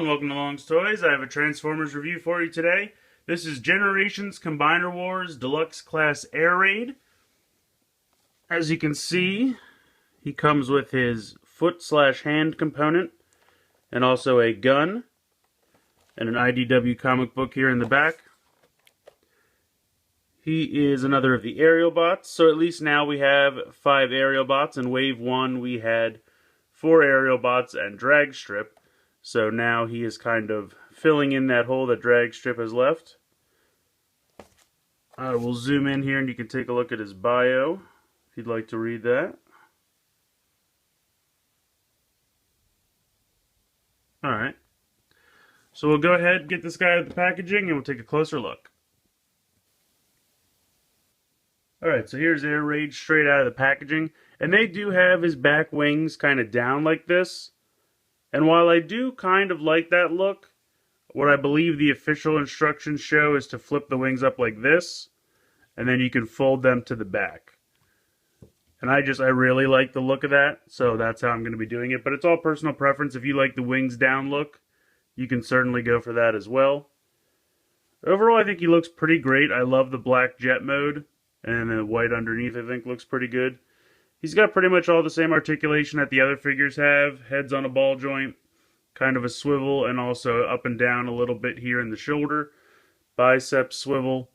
and welcome to Long's Toys. I have a Transformers review for you today. This is Generations Combiner Wars Deluxe Class Air Raid. As you can see, he comes with his foot/hand component and also a gun and an IDW comic book here in the back. He is another of the aerial bots, so at least now we have 5 aerial bots. In Wave 1 we had 4 aerial bots and drag strip. So now he is kind of filling in that hole that drag strip has left. I will zoom in here and you can take a look at his bio if you'd like to read that. Alright. So we'll go ahead and get this guy out of the packaging and we'll take a closer look. Alright, so here's Air Raid straight out of the packaging. And they do have his back wings kind of down like this. And while I do kind of like that look, what I believe the official instructions show is to flip the wings up like this, and then you can fold them to the back. And I really like the look of that, so that's how I'm going to be doing it. But it's all personal preference. If you like the wings down look, you can certainly go for that as well. Overall, I think he looks pretty great. I love the black jet mode, and the white underneath I think looks pretty good. He's got pretty much all the same articulation that the other figures have. Head's on a ball joint, kind of a swivel, and also up and down a little bit here in the shoulder. Bicep swivel,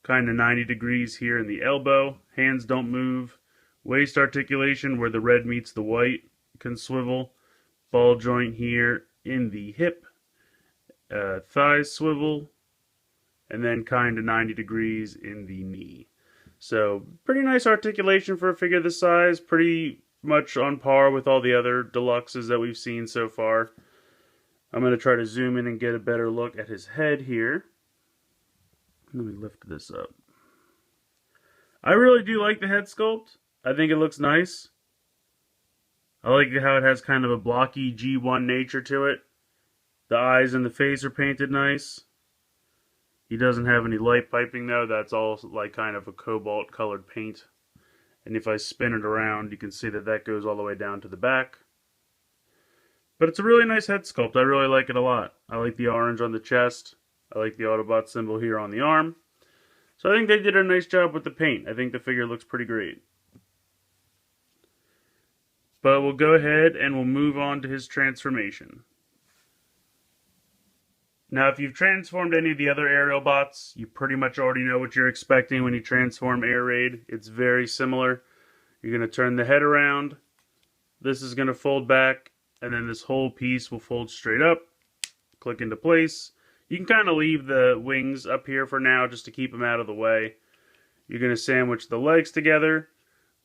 kind of 90 degrees here in the elbow. Hands don't move. Waist articulation, where the red meets the white, can swivel. Ball joint here in the hip. Thigh swivel, and then kind of 90 degrees in the knee. So, pretty nice articulation for a figure this size. Pretty much on par with all the other deluxes that we've seen so far. I'm going to try to zoom in and get a better look at his head here. Let me lift this up. I really do like the head sculpt. I think it looks nice. I like how it has kind of a blocky G1 nature to it. The eyes and the face are painted nice. He doesn't have any light piping though, that's all like kind of a cobalt colored paint. And if I spin it around, you can see that that goes all the way down to the back. But it's a really nice head sculpt, I really like it a lot. I like the orange on the chest, I like the Autobot symbol here on the arm. So I think they did a nice job with the paint. I think the figure looks pretty great. But we'll go ahead and we'll move on to his transformation. Now, if you've transformed any of the other aerial bots, you pretty much already know what you're expecting when you transform Air Raid. It's very similar. You're going to turn the head around. This is going to fold back, and then this whole piece will fold straight up. Click into place. You can kind of leave the wings up here for now just to keep them out of the way. You're going to sandwich the legs together.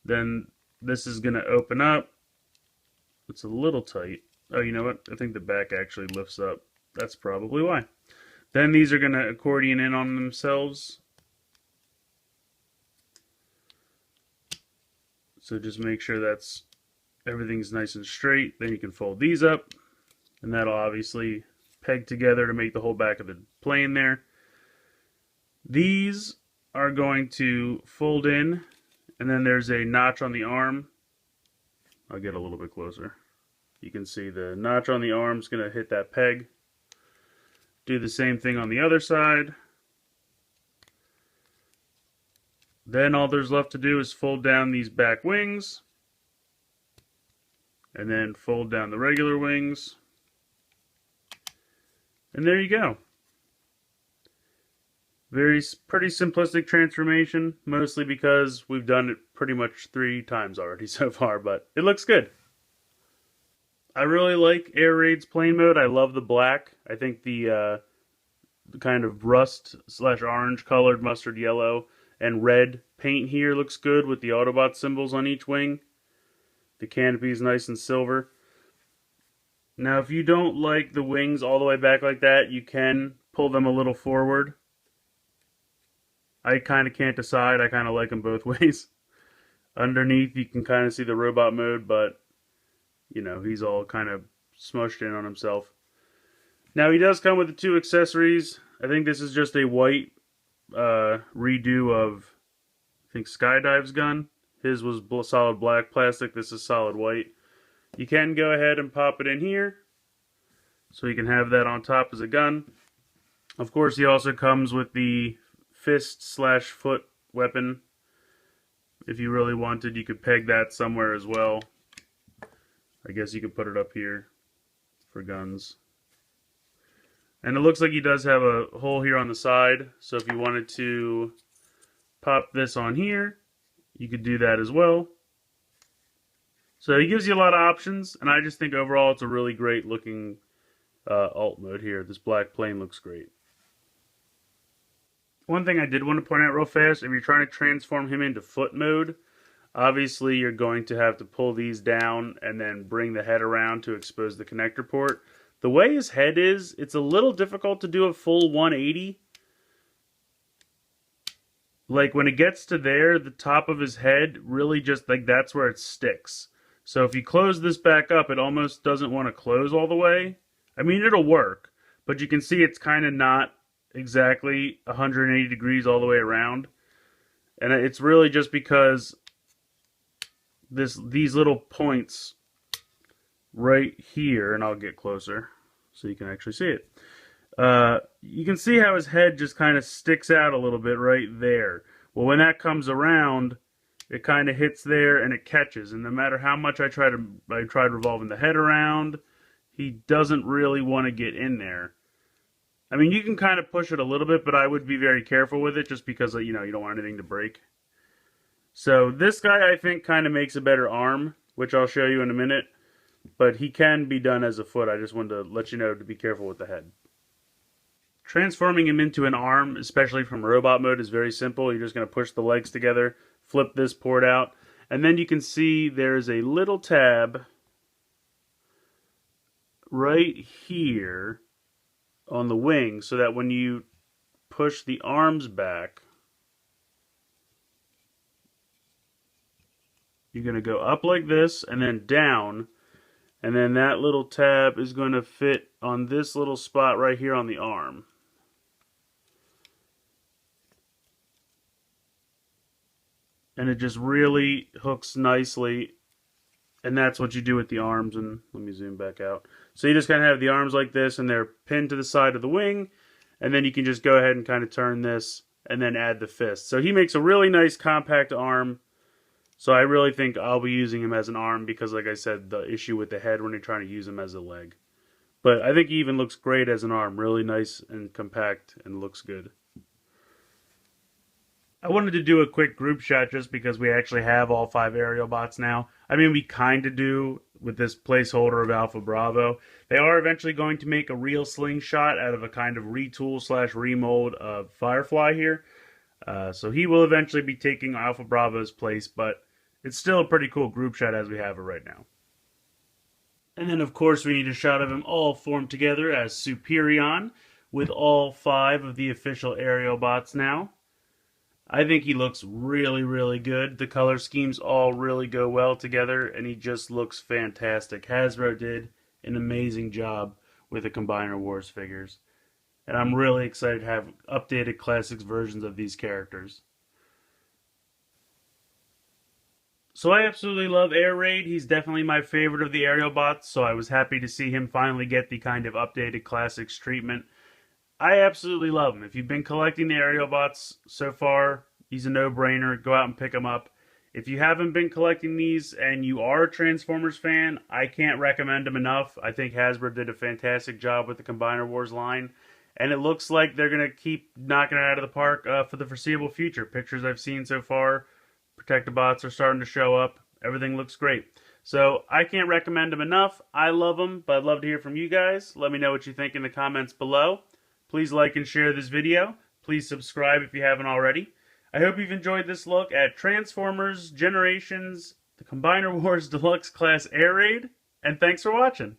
Then this is going to open up. It's a little tight. Oh, you know what? I think the back actually lifts up. That's probably why. Then these are going to accordion in on themselves. So just make sure everything's nice and straight. Then you can fold these up. And that'll obviously peg together to make the whole back of the plane there. These are going to fold in. And then there's a notch on the arm. I'll get a little bit closer. You can see the notch on the arm is going to hit that peg. Do the same thing on the other side. Then all there's left to do is fold down these back wings. And then fold down the regular wings. And there you go. Pretty simplistic transformation, mostly because we've done it pretty much 3 times already so far, but it looks good. I really like Air Raid's plane mode. I love the black. I think the kind of rust/orange colored mustard yellow and red paint here looks good with the Autobot symbols on each wing. The canopy is nice and silver. Now, if you don't like the wings all the way back like that, you can pull them a little forward. I kind of can't decide. I kind of like them both ways. Underneath, you can kind of see the robot mode, but you know, he's all kind of smushed in on himself. Now, he does come with the 2 accessories. I think this is just a white redo of, I think, Skydive's gun. His was solid black plastic. This is solid white. You can go ahead and pop it in here. So you can have that on top as a gun. Of course, he also comes with the fist/foot weapon. If you really wanted, you could peg that somewhere as well. I guess you could put it up here for guns. And it looks like he does have a hole here on the side. So if you wanted to pop this on here, you could do that as well. So he gives you a lot of options, and I just think overall it's a really great looking alt mode here. This black plane looks great. One thing I did want to point out real fast, if you're trying to transform him into foot mode, obviously you're going to have to pull these down and then bring the head around to expose the connector port. The way his head is, it's a little difficult to do a full 180. Like when it gets to there, the top of his head really just like that's where it sticks. So if you close this back up, it almost doesn't want to close all the way. I mean, it'll work, but you can see it's kind of not exactly 180 degrees all the way around. And it's really just because these little points right here, and I'll get closer so you can actually see it. You can see how his head just kind of sticks out a little bit right there. Well, when that comes around, it kind of hits there and it catches. And no matter how much I tried revolving the head around, he doesn't really want to get in there. I mean, you can kind of push it a little bit, but I would be very careful with it just because, you know, you don't want anything to break. So this guy, I think, kind of makes a better arm, which I'll show you in a minute. But he can be done as a foot. I just wanted to let you know to be careful with the head. Transforming him into an arm, especially from robot mode, is very simple. You're just going to push the legs together, flip this port out, and then you can see there's a little tab right here on the wing so that when you push the arms back, you're going to go up like this and then down, and then that little tab is going to fit on this little spot right here on the arm. And it just really hooks nicely. And that's what you do with the arms. And let me zoom back out. So you just kind of have the arms like this, and they're pinned to the side of the wing. And then you can just go ahead and kind of turn this and then add the fist. So he makes a really nice compact arm. So I really think I'll be using him as an arm because, like I said, the issue with the head when you're trying to use him as a leg. But I think he even looks great as an arm. Really nice and compact and looks good. I wanted to do a quick group shot just because we actually have all 5 aerial bots now. I mean, we kind of do with this placeholder of Alpha Bravo. They are eventually going to make a real slingshot out of a kind of retool/remold of Firefly here. So he will eventually be taking Alpha Bravo's place, but it's still a pretty cool group shot as we have it right now. And then, of course, we need a shot of him all formed together as Superion with all 5 of the official aerial bots now. I think he looks really, really good. The color schemes all really go well together, and he just looks fantastic. Hasbro did an amazing job with the Combiner Wars figures. And I'm really excited to have updated Classics versions of these characters. So I absolutely love Air Raid. He's definitely my favorite of the aerial bots, so I was happy to see him finally get the kind of updated Classics treatment. I absolutely love him. If you've been collecting the aerial bots so far, he's a no-brainer. Go out and pick him up. If you haven't been collecting these and you are a Transformers fan, I can't recommend them enough. I think Hasbro did a fantastic job with the Combiner Wars line. And it looks like they're going to keep knocking it out of the park for the foreseeable future. Pictures I've seen so far, Protectobots are starting to show up. Everything looks great. So I can't recommend them enough. I love them, but I'd love to hear from you guys. Let me know what you think in the comments below. Please like and share this video. Please subscribe if you haven't already. I hope you've enjoyed this look at Transformers Generations, the Combiner Wars Deluxe Class Air Raid, and thanks for watching.